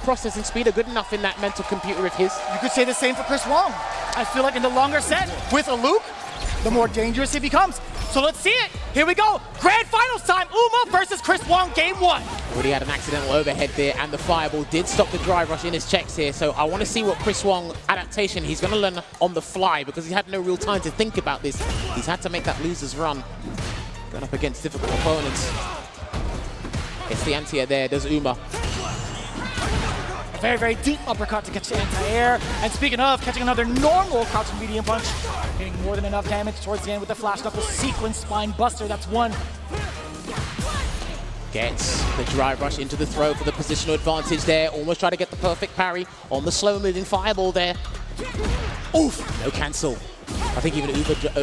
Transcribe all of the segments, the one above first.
processing speed are good enough in that mental computer of his. You could say the same for Chris Wong. I feel like in the longer set, with a Luke, the more dangerous he becomes. So let's see it. Here we go. Grand finals time. Uma versus Chris Wong, game 1. Already had an accidental overhead there, and the fireball did stop the drive rush in his checks here. So I want to see what Chris Wong adaptation he's going to learn on the fly, because he had no real time to think about this. He's had to make that loser's run. Going up against difficult opponents. Gets the anti-air there, does Uma. Very, very deep uppercut to catch the anti-air. And speaking of catching another normal crouching medium punch, getting more than enough damage towards the end with the flash knuckle sequence spine buster. That's 1. Gets the drive rush into the throw for the positional advantage there. Almost try to get the perfect parry on the slow-moving fireball there. Oof! No cancel. I think even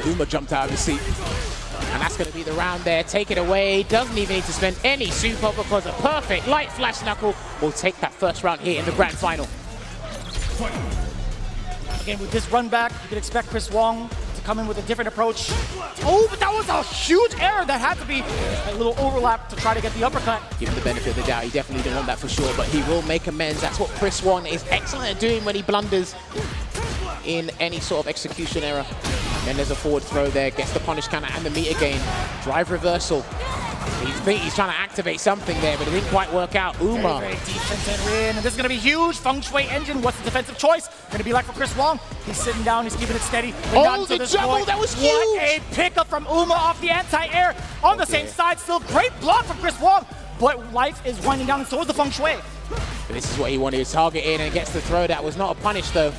Uma jumped out of his seat. And that's going to be the round there. Take it away. Doesn't even need to spend any super, because a perfect light flash knuckle will take that first round here in the grand final. Again, with this run back, you can expect Chris Wong to come in with a different approach. Oh, but that was a huge error. That had to be a little overlap to try to get the uppercut. Give him the benefit of the doubt. He definitely didn't want that for sure, but he will make amends. That's what Chris Wong is excellent at doing when he blunders in any sort of execution error. Then there's a forward throw there, gets the punish counter and the meter gain. Drive reversal. He's trying to activate something there, but it didn't quite work out. Uma. Very, very deep and Rin, and this is going to be huge. Feng Shui engine, what's the defensive choice going to be like for Chris Wong? He's sitting down, he's keeping it steady. Oh, the juggle, that was huge! What a pickup from Uma off the anti-air. On the same side, still great block from Chris Wong, but life is winding down, and so is the Feng Shui. This is what he wanted to target in, and gets the throw. That was not a punish, though.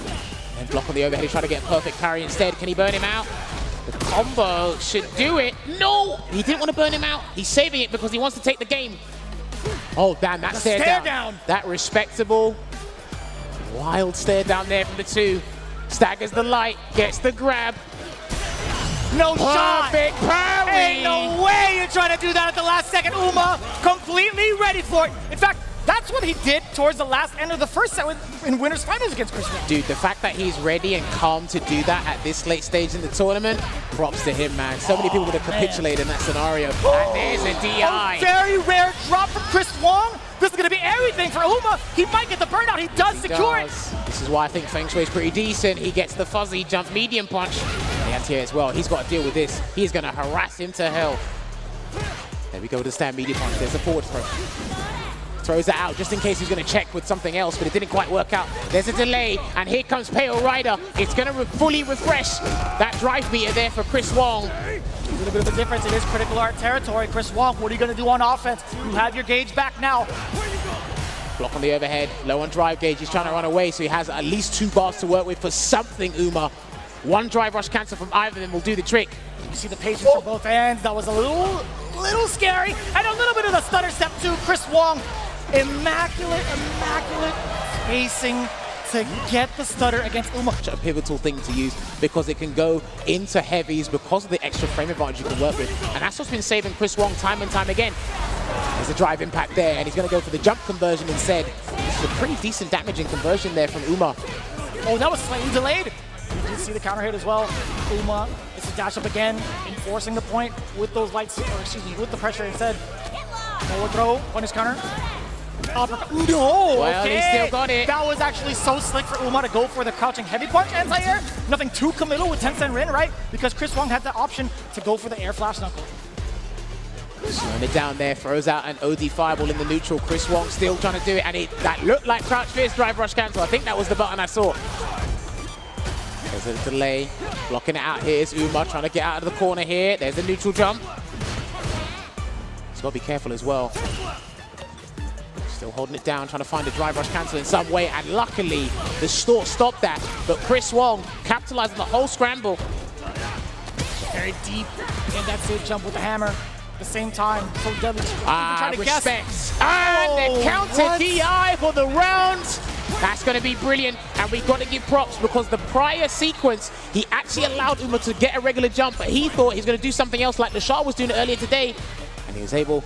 And block on the overhead, he's trying to get a perfect parry instead. Can he burn him out? The combo should do it. No! He didn't want to burn him out. He's saving it because he wants to take the game. Oh, damn, that stare down. That respectable, wild stare down there from the 2. Staggers the light, gets the grab. No shot! Perfect parry! Ain't no way you're trying to do that at the last second. Uma completely ready for it. In fact, that's what he did towards the last end of the first set in winners finals against Chris Wong. Dude, the fact that he's ready and calm to do that at this late stage in the tournament, props to him, man. So many people would have capitulated in that scenario. And there's a DI. A very rare drop from Chris Wong. This is going to be everything for Uma. He might get the burnout. He does secure it. This is why I think Feng Shui is pretty decent. He gets the fuzzy jump medium punch. The anti-air as well. He's got to deal with this. He's going to harass him to hell. There we go, the stand medium punch. There's a forward throw. Throws it out just in case he's going to check with something else, but it didn't quite work out. There's a delay, and here comes Pale Rider. It's going to fully refresh that drive meter there for Chris Wong. A little bit of a difference. It is critical art territory. Chris Wong, what are you going to do on offense? You have your gauge back now. Block on the overhead, low on drive gauge. He's trying to run away, so he has at least 2 bars to work with for something, Uma. 1 drive rush cancel from either of them will do the trick. You see the patience from both ends. That was a little scary. And a little bit of the stutter step too. Chris Wong, immaculate spacing to get the stutter against Uma. A pivotal thing to use because it can go into heavies because of the extra frame advantage you can work with. And that's what's been saving Chris Wong time and time again. There's a drive impact there, and he's going to go for the jump conversion instead. This is a pretty decent damaging conversion there from Uma. Oh, that was slightly delayed. You did see the counter hit as well. Uma, it's a dash up again, enforcing the point with those lights, or excuse me, with the pressure instead. Forward throw, punish counter. Uppercut. No! Well, okay. he still got it. That was actually so slick for Uma to go for the crouching heavy punch anti-air. Nothing too committal with Tencent Rin, right? Because Chris Wong had the option to go for the air flash knuckle. Slowing it down there, throws out an OD fireball in the neutral. Chris Wong still trying to do it, and that looked like crouch fierce drive rush cancel. I think that was the button I saw. There's a delay, blocking it out here is Uma, trying to get out of the corner here. There's a neutral jump. He's got to be careful as well. Still holding it down, trying to find a drive rush cancel in some way, and luckily the stopped that. But Chris Wong capitalized on the whole scramble. Very deep, and that's it, jump with the hammer. At the same time, so deadly. Respects. And the counter DI for the round. That's going to be brilliant, and we've got to give props because the prior sequence, he actually allowed Uma to get a regular jump, but he thought he was going to do something else like the Shah was doing earlier today, and he was able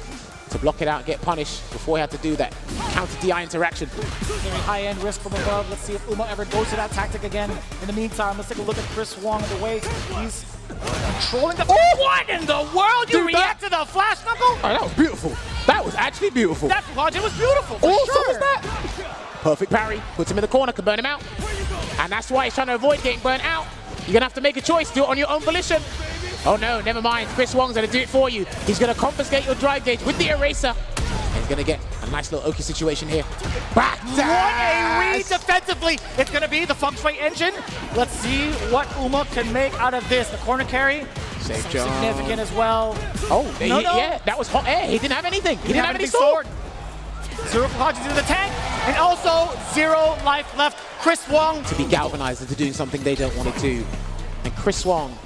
to block it out and get punished before he had to do that counter DI interaction. Very high-end risk from above. Let's see if Uma ever goes to that tactic again. In the meantime, let's take a look at Chris Wong and the way he's controlling the... Oh, what in the world? You react to the flash knuckle? Oh, that was beautiful. That was actually beautiful. That was beautiful, for sure. So was that. Perfect parry, puts him in the corner, can burn him out. And that's why he's trying to avoid getting burnt out. You're gonna have to make a choice, do it on your own volition. Oh no, never mind, Chris Wong's gonna do it for you. He's gonna confiscate your drive gauge with the eraser. And he's gonna get a nice little Oki situation here. Back dash! What a read defensively! It's gonna be the feng shui engine. Let's see what UMA can make out of this. The corner carry, safe jump. Significant as well. Oh, yeah, that was hot air. He didn't have anything. He didn't have any sword. Zero punches into the tank, and also 0 life left. Chris Wong to be galvanized into doing something they don't want to do. And Chris Wong,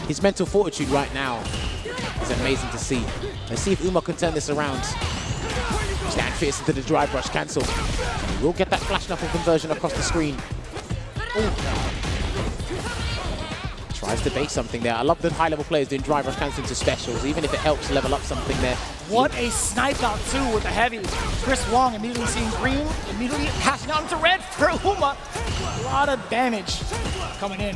his mental fortitude right now is amazing to see. Let's see if UMA can turn this around. Stand fierce into the drive rush, cancel. We'll get that flash knuckle conversion across the screen. Ooh. Tries to bait something there. I love the high-level players doing drive rush cancel into specials, even if it helps level up something there. What a snipe out too with the heavy. Chris Wong immediately seeing green, immediately passing out into red for UMA. A lot of damage coming in.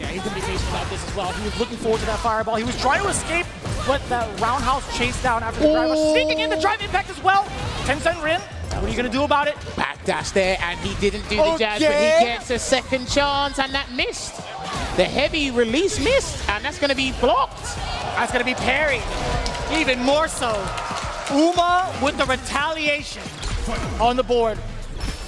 Yeah, he's gonna be faced without this as well. He was looking forward to that fireball. He was trying to escape, but that roundhouse chase down after the drive rush. Sneaking in the drive impact as well. 10-cent Rin. What are you gonna do about it? Backdash there, and he didn't do the jazz, but he gets a second chance, and that missed. The heavy release missed, and that's gonna be blocked. That's gonna be parried. Even more so. UMA with the retaliation on the board.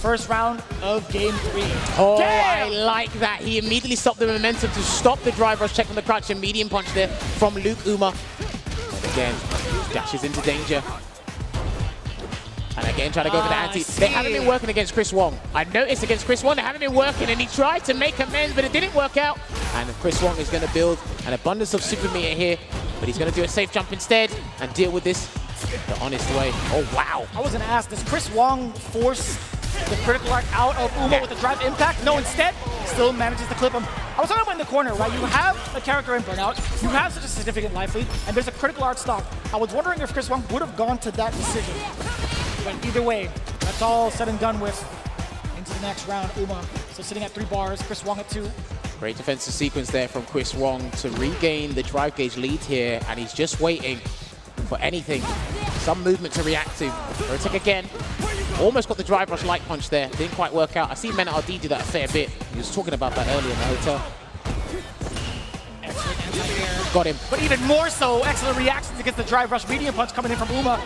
First round of game 3. Oh, damn! I like that. He immediately stopped the momentum to stop the drive rush, check from the crutch, and medium punch there from Luke UMA. And again, dashes into danger. And again, trying to go for the anti. They haven't been working against Chris Wong. I noticed against Chris Wong, they haven't been working, and he tried to make amends, but it didn't work out. And Chris Wong is going to build an abundance of super meter here, but he's going to do a safe jump instead and deal with this the honest way. Oh, wow. I was going to ask, does Chris Wong force the critical arc out of UMA with the drive impact? No, instead, still manages to clip him. I was talking about in the corner, right? You have a character in Burnout, you have such a significant life lead, and there's a critical arc stock. I was wondering if Chris Wong would have gone to that decision. But either way, that's all said and done with. Into the next round, UMA. So sitting at 3 bars, Chris Wong at 2. Great defensive sequence there from Chris Wong to regain the drive gauge lead here, and he's just waiting for anything. Some movement to react to. Rotek again. Almost got the drive rush light punch there. Didn't quite work out. I see Men RD do that a fair bit. He was talking about that earlier in the hotel. Excellent anti-air. Got him. But even more so, excellent reactions against the drive rush medium punch coming in from UMA.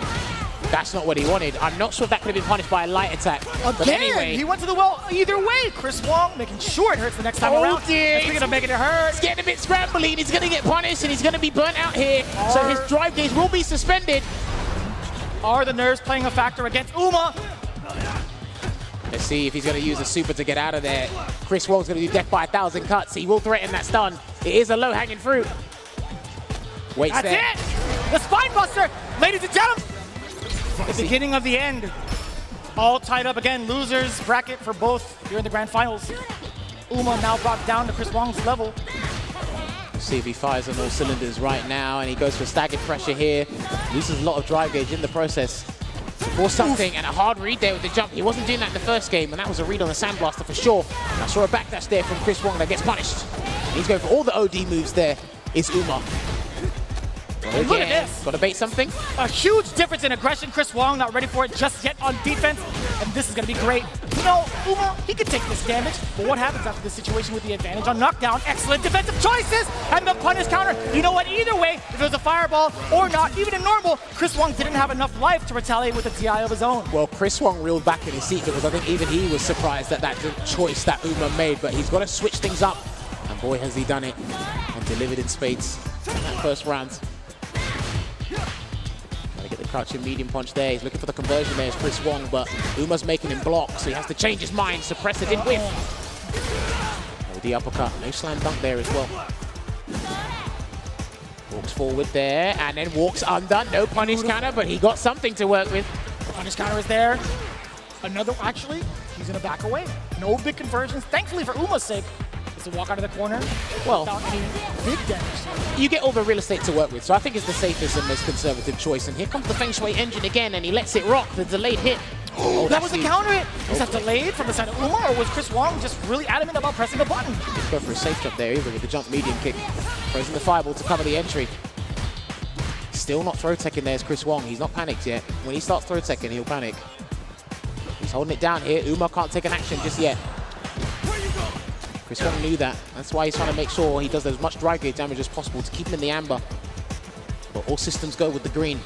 That's not what he wanted. I'm not sure if that could have been punished by a light attack. But anyway, he went to the well either way. Chris Wong making sure it hurts the next time around. Dear. Speaking of making it hurt. It's getting a bit scrambly, and he's going to get punished, and he's going to be burnt out here. So his drive gauge will be suspended. Are the nerves playing a factor against UMA? Let's see if he's going to use a super to get out of there. Chris Wong's going to do death by 1,000 cuts. He will threaten that stun. It is a low-hanging fruit. Waits That's there. it! The spine buster! Ladies and gentlemen! The beginning of the end. All tied up again. Losers bracket for both here in the grand finals. UMA now brought down to Chris Wong's level. Let's see if he fires on all cylinders right now, and he goes for staggered pressure here. Loses a lot of drive gauge in the process. Or something, and a hard read there with the jump. He wasn't doing that in the first game, and that was a read on the Sandblaster for sure. And I saw a backdash there from Chris Wong that gets punished. He's going for all the OD moves there. Is UMA. Hey, look at this. Got to bait something. A huge difference in aggression. Chris Wong not ready for it just yet on defense, and this is going to be great. You know, UMA, he could take this damage, but what happens after this situation with the advantage on knockdown? Excellent defensive choices, and the punish counter. You know what? Either way, if it was a fireball or not, even in normal, Chris Wong didn't have enough life to retaliate with a DI of his own. Well, Chris Wong reeled back in his seat because I think even he was surprised at that choice that UMA made, but he's got to switch things up, and boy, has he done it, and delivered in spades in that first round. Gotta get the crouching medium punch there. He's looking for the conversion there as Chris Wong, but UMA's making him block, so he has to change his mind. Suppressor didn't whiff. Oh, the uppercut. No slam dunk there as well. Walks forward there, and then walks under. No punish counter, but he got something to work with. The punish counter is there. Another, actually, he's gonna back away. No big conversions. Thankfully for UMA's sake, it's a walk out of the corner well, without any big damage. You get all the real estate to work with, so I think it's the safest and most conservative choice. And here comes the Feng Shui engine again, and he lets it rock. The delayed hit. Oh, that was the counter hit. Was that delayed from the side of UMA, or was Chris Wong just really adamant about pressing the button? Let's go for a safe jump there, either with the jump medium kick. Throws in the fireball to cover the entry. Still not throw teching there as Chris Wong. He's not panicked yet. When he starts throw teching, he'll panic. He's holding it down here. Uma can't take an action just yet. Chris Wong knew that. That's why he's trying to make sure he does as much drive gauge damage as possible to keep him in the amber. But all systems go with the green.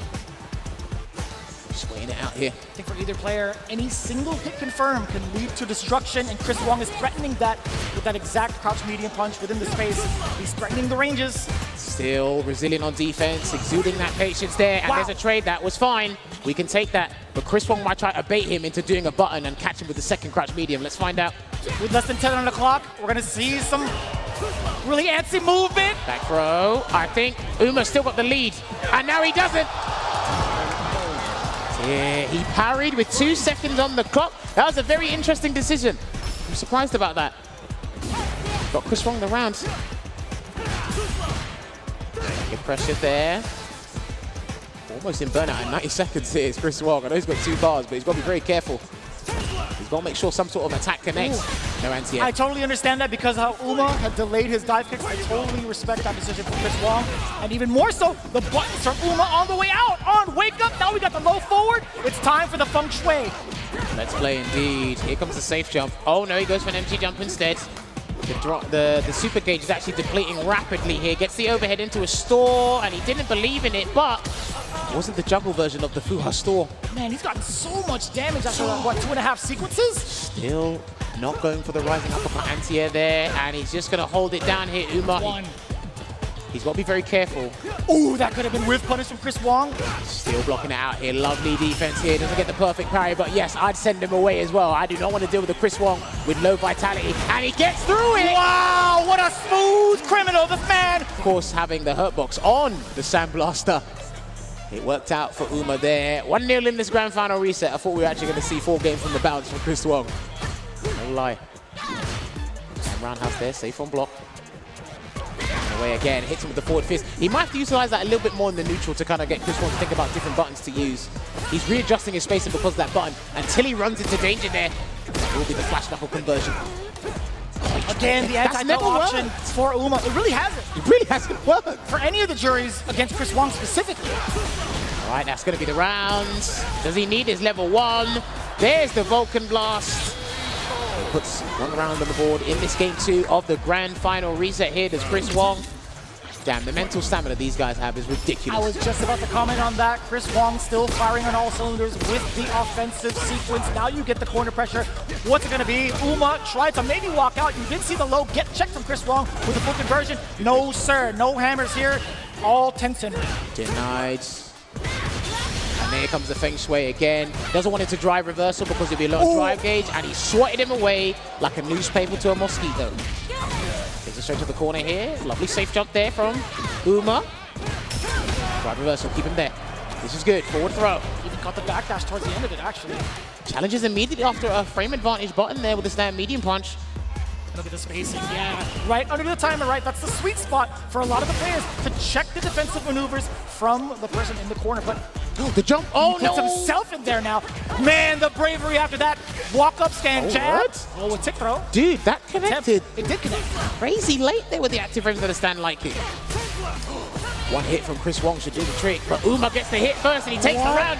Just weighing it out here. I think for either player, any single hit confirm can lead to destruction, and Chris Wong is threatening that with that exact crouch medium punch within the space. He's threatening the ranges. Still resilient on defense, exuding that patience there, and there's a trade. That was fine. We can take that. But Chris Wong might try to bait him into doing a button and catch him with the second crouch medium. Let's find out. With less than 10 on the clock, we're going to see some really antsy movement. Back throw. I think Uma's still got the lead, and now he doesn't. Yeah, he parried with 2 seconds on the clock. That was a very interesting decision. I'm surprised about that. Got Chris Wong the round. Good pressure there. Almost in burnout in 90 seconds here is Chris Wong. I know he's got 2 bars, but he's got to be very careful. He's got to make sure some sort of attack connects. Ooh. No anti-air. I totally understand that because how Uma had delayed his dive kicks. I totally respect that decision from Chris Wong. And even more so, the buttons from Uma on the way out. On wake up, now we got the low forward. It's time for the feng shui. Let's play indeed. Here comes the safe jump. Oh no, he goes for an empty jump instead. The super gauge is actually depleting rapidly here. Gets the overhead into a store, and he didn't believe in it, but it wasn't the juggle version of the Fuha store. Man, he's gotten so much damage after, what, 2.5 sequences? Still not going for the rising uppercut anti-air there, and he's just going to hold it down here, Uma. He's got to be very careful. Ooh, that could have been whiff punish from Chris Wong. Still blocking it out here. Lovely defense here. Doesn't get the perfect parry, but yes, I'd send him away as well. I do not want to deal with the Chris Wong with low vitality, and he gets through it. Wow, what a smooth criminal, this man. Of course, having the hurt box on the Sandblaster. It worked out for Uma there. 1-0 in this grand final reset. I thought we were actually going to see 4 games from the bounce from Chris Wong. No lie. And roundhouse there, safe on block. Away again, hits him with the forward fist. He might have to utilize that a little bit more in the neutral to kind of get Chris Wong to think about different buttons to use. He's readjusting his spacing because of that button until he runs into danger there. It will be the flash knuckle conversion. Again, the anti-throw option for Uma. It really hasn't. It really hasn't worked. For any of the juries against Chris Wong specifically. All right, that's going to be the rounds. Does he need his level 1? There's the Vulcan Blast. Puts 1 round on the board in this game 2 of the grand final reset here. Does Chris Wong. Damn, the mental stamina these guys have is ridiculous. I was just about to comment on that. Chris Wong still firing on all cylinders with the offensive sequence. Now you get the corner pressure. What's it going to be? Uma tried to maybe walk out. You did see the low get checked from Chris Wong with the full conversion. No, sir. No hammers here. All Tencent. Denied. And there comes the Feng Shui again. Doesn't want it to drive reversal because it'll be a lot of drive gauge, and he swatted him away like a newspaper to a mosquito. Takes it straight to the corner here. Lovely safe jump there from Uma. Drive reversal, keep him there. This is good. Forward throw. Even caught the backdash towards the end of it, actually. Challenges immediately after a frame advantage button there with the stand medium punch. Look at the spacing, yeah. Right under the timer, right? That's the sweet spot for a lot of the players to check the defensive maneuvers from the person in the corner. But the jump, oh he puts himself in there now. Man, the bravery after that. Walk up, scan, jab. What? Oh, with tick throw. Dude, that connected. It did connect. Crazy late there with the active frames of the stand light kick. 1 hit from Chris Wong should do the trick, but Uma gets the hit first and he takes the round.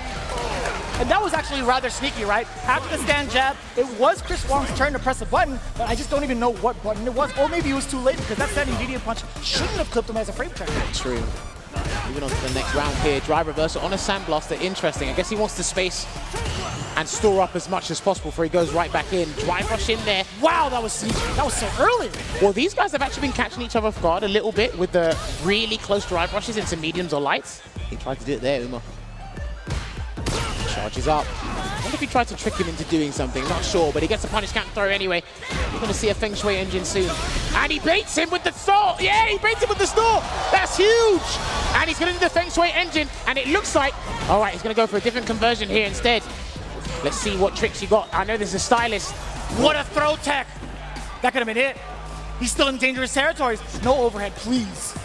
And that was actually rather sneaky, right? After the stand jab, it was Chris Wong's turn to press a button, but I just don't even know what button it was. Or maybe it was too late because that standing medium punch shouldn't have clipped him as a frame checker. True. Moving on to the next round here. Drive reversal on a Sandblaster. Interesting. I guess he wants to space and store up as much as possible before he goes right back in. Drive rush in there. Wow, that was sneaky. That was so early. Well, these guys have actually been catching each other off guard a little bit with the really close drive rushes into mediums or lights. He tried to do it there, Uma. Charges up. I wonder if he tried to trick him into doing something. Not sure, but he gets a punish counter throw anyway. We're going to see a Feng Shui engine soon. And he baits him with the store. Yeah, he baits him with the store. That's huge. And he's going to do the Feng Shui engine. And it looks like, all right, he's going to go for a different conversion here instead. Let's see what tricks he got. I know there's a stylist. What a throw tech. That could have been it. He's still in dangerous territories. No overhead, please.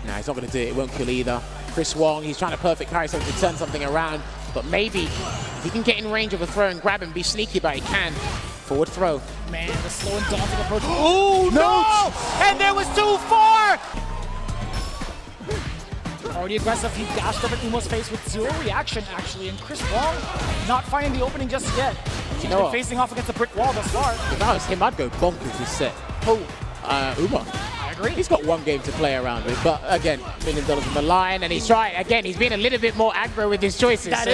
No, he's not going to do it. It won't kill either. Chris Wong, he's trying to perfect parry so he can turn something around. But maybe if he can get in range of a throw and grab him, be sneaky, but he can. Forward throw. Man, the slow and daunting approach. Oh, no! And there was too far! Already aggressive, he dashed up at Uma's face with 0 reaction, actually. And Chris Wong not finding the opening just yet. He's know been what? facing off against a brick wall thus far. If I was him, I'd go bonkers this set. Oh, Uma. I agree. He's got one game to play around with, but again, $1 million on the line, and he's trying, again, he's being a little bit more aggro with his choices. That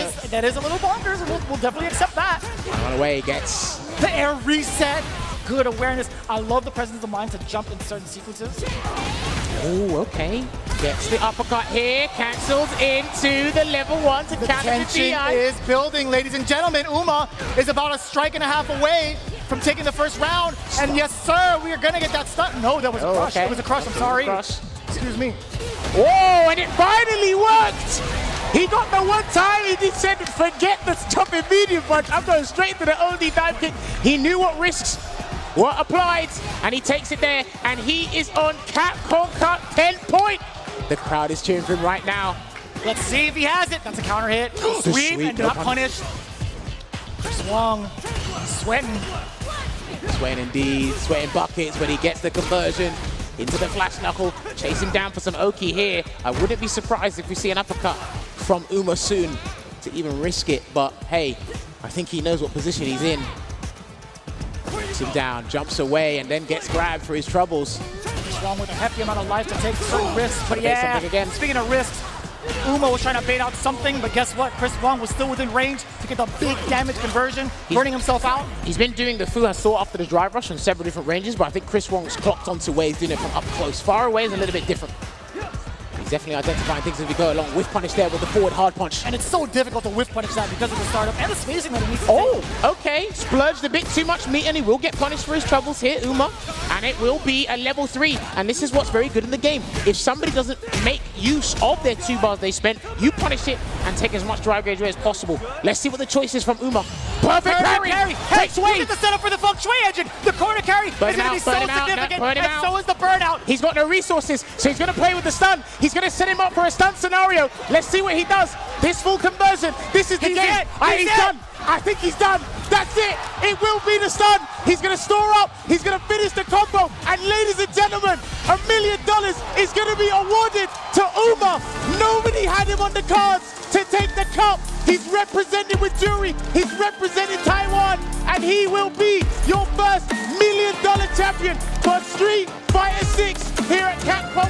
is a little bonkers. We'll definitely accept that. Run away, gets... The air reset. Good awareness. I love the presence of mind to jump in certain sequences. Oh, okay. Gets the uppercut here, cancels into the level 1 to counter the Tension DI. is building, ladies and gentlemen. Uma is about a strike and a half away from taking the first round. And yes, sir, we are going to get that stun. No, that was a crush. Okay. It was a crush. I'm sorry. Crush. Excuse me. Whoa, and it finally worked! He got the one time, he just said, forget the stopping medium punch. I'm going straight to the only dive kick. He knew what risks were applied, and he takes it there, and he is on Capcom Cup 10 point. The crowd is cheering for him right now. Let's see if he has it. That's a counter hit. Sweep and not punish. Swung. Sweating. Sweating indeed, sweating buckets when he gets the conversion into the flash knuckle. Chase him down for some Oki here. I wouldn't be surprised if we see an uppercut from Uma soon to even risk it, but hey, I think he knows what position he's in. Breaks him down, jumps away, and then gets grabbed for his troubles. Wrong with a hefty amount of life to take certain risks, but Okay, yeah, something again. Speaking of risks, Uma was trying to bait out something, but guess what? Chris Wong was still within range to get the big damage conversion, burning himself out. He's been doing the Fu Has Thought after the drive rush on several different ranges, but I think Chris Wong's clocked onto where he's doing it from up close. Far away is a little bit different. He's definitely identifying things as we go along. Whiff punish there with the forward hard punch. And it's so difficult to whiff punish that because of the startup and the spacing that he needs to Oh, okay. Splurged a bit too much meat, and he will get punished for his troubles here, Uma. And it will be a level 3. And this is what's very good in the game. If somebody doesn't make use of their 2 bars they spent, you punish it and take as much drive gauge away as possible. Let's see what the choice is from Uma. Perfect parry! Takes away! Look at the setup for the feng shui engine! The corner carry is going to be so significant, and so is the burnout! He's got no resources, so he's going to play with the stun. He's going to set him up for a stun scenario. Let's see what he does. This full conversion. This is the game. He's done. I think he's done. That's it. It will be the stun. He's going to store up. He's going to finish the combo. And ladies and gentlemen, $1 million is going to be awarded to Uma. Nobody had him on the cards to take the cup. He's represented with Juri. He's represented Taiwan. And he will be your first $1 million champion for Street Fighter 6 here at Capcom.